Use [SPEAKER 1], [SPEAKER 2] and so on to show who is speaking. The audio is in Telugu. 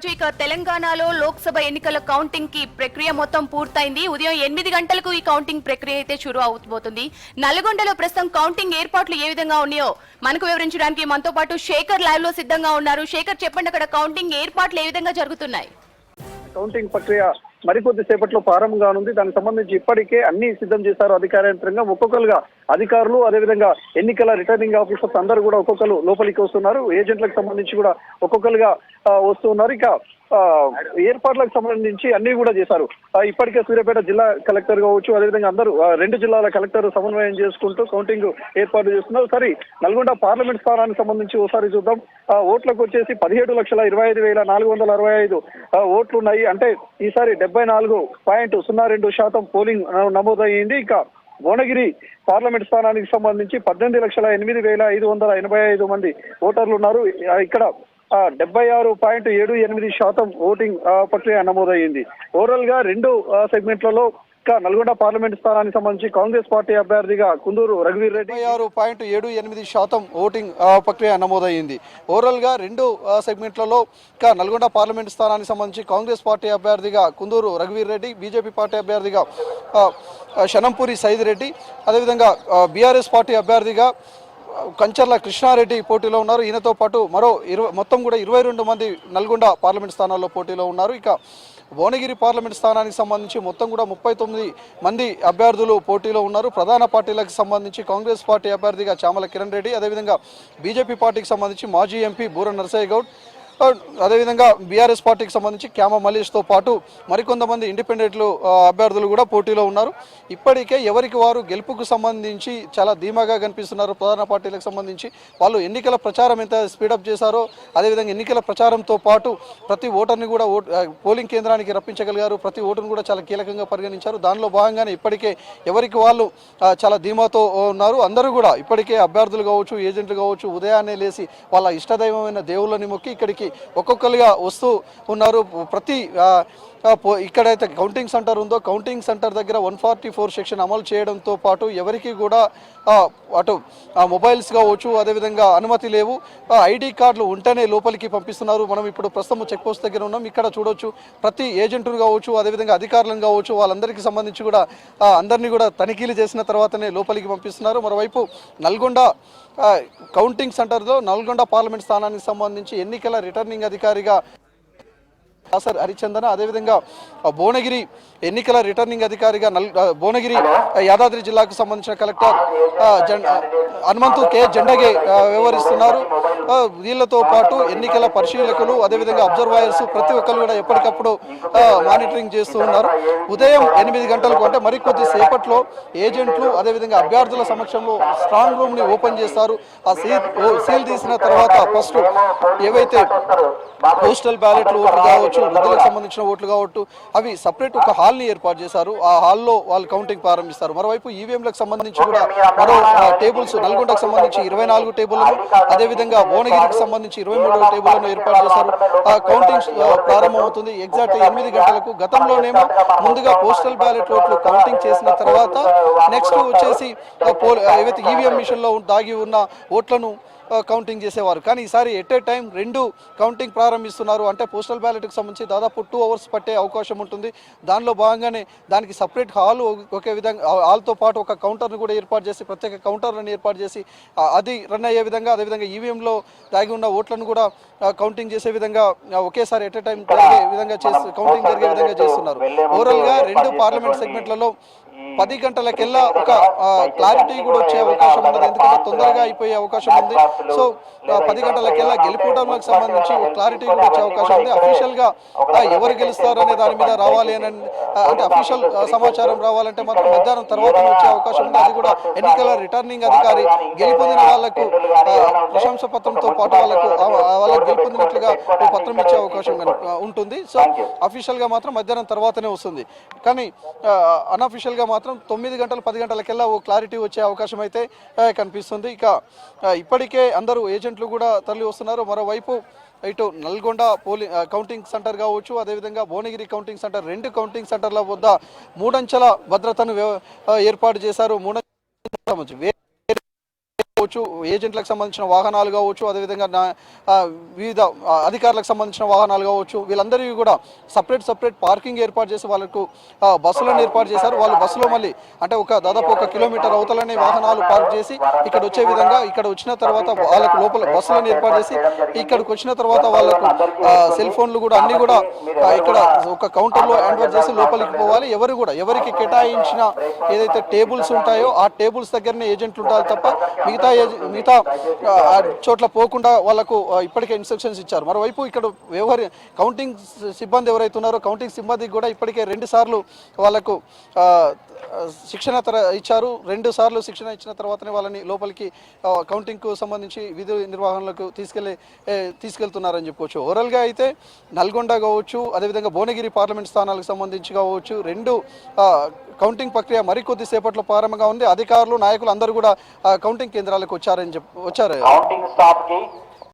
[SPEAKER 1] చూడొచ్చు. ఇక తెలంగాణలో లోక్సభ ఎన్నికల కౌంటింగ్ కి ప్రక్రియ మొత్తం పూర్తయింది. ఉదయం 8 గంటలకు ఈ కౌంటింగ్ ప్రక్రియ అయితే షురు అవబోతుంది. నల్గొండలో ప్రస్తుతం కౌంటింగ్ ఏర్పాట్లు ఏ విధంగా ఉన్నాయో మనకు వివరించడానికి మనతో పాటు శేఖర్ లైవ్ లో సిద్ధంగా ఉన్నారు. శేఖర్, చెప్పండి, అక్కడ కౌంటింగ్ ఏర్పాట్లు ఏ విధంగా జరుగుతున్నాయి?
[SPEAKER 2] కౌంటింగ్ ప్రక్రియ మరికొద్ది సేపట్లో ప్రారంభం కానుంది. దానికి సంబంధించి ఇప్పటికే అన్ని సిద్ధం చేశారు అధికార యంత్రంగా. ఒక్కొక్కరుగా అధికారులు, అదేవిధంగా ఎన్నికల రిటర్నింగ్ ఆఫీసర్స్ అందరూ కూడా ఒక్కొక్కరు లోపలికి వస్తున్నారు. ఏజెంట్లకు సంబంధించి కూడా ఒక్కొక్కరుగా వస్తున్నారు. ఇక ఏర్పాట్లకు సంబంధించి అన్ని కూడా చేశారు. ఇప్పటికే సూర్యాపేట జిల్లా కలెక్టర్ కావచ్చు, అదేవిధంగా అందరూ 2 జిల్లాల కలెక్టర్ సమన్వయం చేసుకుంటూ కౌంటింగ్ ఏర్పాటు చేస్తున్నారు. సరే, నల్గొండ పార్లమెంట్ స్థానానికి సంబంధించి ఒకసారి చూద్దాం. ఓట్లకు వచ్చేసి 17,25,465 ఓట్లు ఉన్నాయి. అంటే ఈసారి 74.02% పోలింగ్ నమోదయ్యింది. ఇక భువనగిరి పార్లమెంట్ స్థానానికి సంబంధించి 18,08,585 మంది ఓటర్లు ఉన్నారు. ఇక్కడ 76.78% ఓటింగ్ ప్రక్రియ నమోదయ్యింది. ఓవరాల్ గా 2 సెగ్మెంట్లలో నల్గొండ పార్లమెంట్ స్థానానికి సంబంధించి కాంగ్రెస్ పార్టీ అభ్యర్థిగా కుందూరు రఘువీర్ రెడ్డి 76.78% ఓటింగ్ ప్రక్రియ నమోదయ్యింది. ఓవరాల్ గా 2 సెగ్మెంట్లలో నల్గొండ పార్లమెంట్ స్థానానికి సంబంధించి కాంగ్రెస్ పార్టీ అభ్యర్థిగా కుందూరు రఘువీర్ రెడ్డి, బీజేపీ పార్టీ అభ్యర్థిగా షనంపూరి సైద్ రెడ్డి, అదేవిధంగా బీఆర్ఎస్ పార్టీ అభ్యర్థిగా కంచర్ల కృష్ణారెడ్డి పోటీలో ఉన్నారు. ఈయనతో పాటు మరో మొత్తం కూడా 22 మంది నల్గొండ పార్లమెంట్ స్థానాల్లో పోటీలో ఉన్నారు. ఇక భువనగిరి పార్లమెంట్ స్థానానికి సంబంధించి మొత్తం కూడా 39 మంది అభ్యర్థులు పోటీలో ఉన్నారు. ప్రధాన పార్టీలకు సంబంధించి కాంగ్రెస్ పార్టీ అభ్యర్థిగా చామల కిరణ్ రెడ్డి, అదేవిధంగా బీజేపీ పార్టీకి సంబంధించి మాజీ ఎంపీ బూర నరసయ్య గౌడ్, అదేవిధంగా బీఆర్ఎస్ పార్టీకి సంబంధించి క్యామ మల్లేష్తో పాటు మరికొంతమంది ఇండిపెండెంట్లు అభ్యర్థులు కూడా పోటీలో ఉన్నారు. ఇప్పటికే ఎవరికి వారు గెలుపుకు సంబంధించి చాలా ధీమాగా కనిపిస్తున్నారు. ప్రధాన పార్టీలకు సంబంధించి వాళ్ళు ఎన్నికల ప్రచారం ఎంత స్పీడప్ చేశారో, అదేవిధంగా ఎన్నికల ప్రచారంతో పాటు ప్రతి ఓటర్ని కూడా పోలింగ్ కేంద్రానికి రప్పించగలిగారు. ప్రతి ఓటును కూడా చాలా కీలకంగా పరిగణించారు. దానిలో భాగంగానే ఇప్పటికే ఎవరికి వాళ్ళు చాలా ధీమాతో ఉన్నారు. అందరూ కూడా ఇప్పటికే అభ్యర్థులు కావచ్చు, ఏజెంట్లు కావచ్చు, ఉదయాన్నే లేచి వాళ్ళ ఇష్టదైవమైన దేవుళ్ళని మొక్కి ఇక్కడికి ఒక్కొక్కరుగా వస్తూ ఉన్నారు. ప్రతి ఇక్కడైతే కౌంటింగ్ సెంటర్ ఉందో కౌంటింగ్ సెంటర్ దగ్గర 144 సెక్షన్ అమలు చేయడంతో పాటు ఎవరికి కూడా అటు మొబైల్స్ కావచ్చు, అదేవిధంగా అనుమతి లేవు. ఐడి కార్డులు ఉంటేనే లోపలికి పంపిస్తున్నారు. మనం ఇప్పుడు ప్రస్తుతం చెక్ పోస్ట్ దగ్గర ఉన్నాం. ఇక్కడ చూడొచ్చు ప్రతి ఏజెంట్లు కావచ్చు, అదేవిధంగా అధికారులను కావచ్చు, వాళ్ళందరికీ సంబంధించి కూడా అందరినీ కూడా తనిఖీలు చేసిన తర్వాతనే లోపలికి పంపిస్తున్నారు. మరోవైపు నల్గొండ కౌంటింగ్ సెంటర్లో నల్గొండ పార్లమెంట్ స్థానానికి సంబంధించి ఎన్నికల రిటర్నింగ్ అధికారిగా దాసర్ హరిచందన, అదేవిధంగా భువనగిరి ఎన్నికల రిటర్నింగ్ అధికారిగా భువనగిరి యాదాద్రి జిల్లాకు సంబంధించిన కలెక్టర్ హనుమంతు కే జెండగే వ్యవహరిస్తున్నారు. వీళ్లతో పాటు ఎన్నికల పరిశీలకులు, అదేవిధంగా అబ్జర్వర్స్ ప్రతి ఒక్కరు కూడా ఎప్పటికప్పుడు మానిటరింగ్ చేస్తూ ఉన్నారు. ఉదయం 8 గంటలకు అంటే మరికొద్ది సేపట్లో ఏజెంట్లు, అదేవిధంగా అభ్యర్థుల సమక్షంలో స్ట్రాంగ్ రూమ్ ని ఓపెన్ చేస్తారు. ఆ సీల్ తీసిన తర్వాత ఫస్ట్ ఏవైతే పోస్టల్ బ్యాలెట్లు ఓట్లు కావచ్చు, వృద్ధులకు సంబంధించిన ఓట్లు కావచ్చు, అవి సపరేట్ ఒక హాల్ ని ఏర్పాటు చేశారు. ఆ హాల్లో వాళ్ళు కౌంటింగ్ ప్రారంభిస్తారు. మరోవైపు ఈవీఎంలకు సంబంధించి కూడా మరో టేబుల్స్ నల్గొండకు సంబంధించి 24 టేబుళ్లను, అదేవిధంగా భువనగిరికి సంబంధించి 23 టేబుళ్లను ఏర్పాటు చేశారు. ఆ కౌంటింగ్ ప్రారంభమవుతుంది ఎగ్జాక్ట్ 8 గంటలకు. గతంలోనేమో ముందుగా పోస్టల్ బ్యాలెట్ ఓట్లు కౌంటింగ్ చేసిన తర్వాత నెక్స్ట్ వచ్చేసి ఏవైతే ఈవీఎం మిషన్ లో దాగి ఉన్న ఓట్లను కౌంటింగ్ చేసేవారు. కానీ ఈసారి ఎట్ ఏ టైం 2 కౌంటింగ్ ప్రారంభిస్తున్నారు. అంటే పోస్టల్ బ్యాలెట్కి సంబంధించి దాదాపు 2 అవర్స్ పట్టే అవకాశం ఉంటుంది. దానిలో భాగంగానే దానికి సపరేట్ హాల్, ఒకే విధంగా హాల్తో పాటు ఒక కౌంటర్ను కూడా ఏర్పాటు చేసి, ప్రత్యేక కౌంటర్లను ఏర్పాటు చేసి అది రన్ అయ్యే విధంగా, అదేవిధంగా ఈవీఎంలో దాగి ఉన్న ఓట్లను కూడా కౌంటింగ్ చేసే విధంగా ఒకేసారి ఎట్ ఏ టైం జరిగే విధంగా కౌంటింగ్ జరిగే విధంగా చేస్తున్నారు. ఓవరాల్గా 2 పార్లమెంట్ సెగ్మెంట్లలో 10 గంటలకెల్లా ఒక క్లారిటీ కూడా వచ్చే అవకాశం ఉన్నది. ఎందుకంటే తొందరగా అయిపోయే అవకాశం ఉంది. సో 10 గంటలకెల్లా గెలుపుటంలకు సంబంధించి క్లారిటీ కూడా వచ్చే అవకాశం ఉంది. అఫీషియల్ గా ఎవరు గెలుస్తారు అనే దాని మీద రావాలి అని అంటే అఫీషియల్ సమాచారం రావాలంటే మాత్రం మధ్యాహ్నం తర్వాత వచ్చే అవకాశం ఉంది. అది కూడా ఎన్నికల రిటర్నింగ్ అధికారి గెలుపొందిన వాళ్లకు ప్రశంస పత్రంతో పాటు వాళ్ళకు గెలుపొందినట్లుగా పత్రం ఇచ్చే అవకాశం ఉంటుంది. సో అఫీషియల్ గా మాత్రం మధ్యాహ్నం తర్వాతనే వస్తుంది. కానీ అన్అఫీషియల్ గా మాత్రం 9 గంటలు 10 గంటలకెల్లా ఓ క్లారిటీ వచ్చే అవకాశం అయితే కనిపిస్తుంది. ఇక ఇప్పటికే అందరూ ఏజెంట్లు కూడా తరలి వస్తున్నారు. మరోవైపు ఇటు నల్గొండ కౌంటింగ్ సెంటర్ కావచ్చు, అదేవిధంగా భువనగిరి కౌంటింగ్ సెంటర్, 2 కౌంటింగ్ సెంటర్ల వద్ద 3 అంచెల భద్రతను ఏర్పాటు చేశారు. 3 కావచ్చు, ఏజెంట్లకు సంబంధించిన వాహనాలు కావచ్చు, అదేవిధంగా వివిధ అధికారులకు సంబంధించిన వాహనాలు కావచ్చు, వీళ్ళందరికీ కూడా సపరేట్ పార్కింగ్ ఏర్పాటు చేసి వాళ్ళకు బస్సులను ఏర్పాటు చేశారు. వాళ్ళు బస్సులో మళ్ళీ అంటే దాదాపు 1 కిలోమీటర్ అవతలనే వాహనాలు పార్క్ చేసి ఇక్కడ వచ్చే విధంగా, ఇక్కడ వచ్చిన తర్వాత వాళ్ళకు లోపల బస్సులను ఏర్పాటు చేసి ఇక్కడికి వచ్చిన తర్వాత వాళ్ళకు సెల్ ఫోన్లు కూడా అన్ని కూడా ఇక్కడ ఒక కౌంటర్లో హ్యాండ్ ఓవర్ చేసి లోపలికి పోవాలి. ఎవరికి కేటాయించిన ఏదైతే టేబుల్స్ ఉంటాయో ఆ టేబుల్స్ దగ్గరనే ఏజెంట్లు ఉంటారు తప్ప మిగతా చోట్ల పోకుండా వాళ్ళకు ఇప్పటికే ఇన్స్ట్రక్షన్స్ ఇచ్చారు. మరోవైపు ఇక్కడ కౌంటింగ్ సిబ్బంది ఎవరైతే ఉన్నారో కౌంటింగ్ సిబ్బందికి కూడా ఇప్పటికే 2 సార్లు వాళ్ళకు శిక్షణ ఇచ్చారు. 2 సార్లు శిక్షణ ఇచ్చిన తర్వాతనే వాళ్ళని లోపలికి కౌంటింగ్కు సంబంధించి విధి నిర్వహణలకు తీసుకెళ్తున్నారని చెప్పుకోవచ్చు. ఓవరాల్గా అయితే నల్గొండ కావచ్చు, అదేవిధంగా భువనగిరి పార్లమెంట్ స్థానాలకు సంబంధించి కావచ్చు, 2 కౌంటింగ్ ప్రక్రియ మరికొద్ది సేపట్లో ప్రారంభంగా ఉంది. అధికారులు, నాయకులు అందరూ కూడా కౌంటింగ్ కేంద్రాలకు వచ్చారు.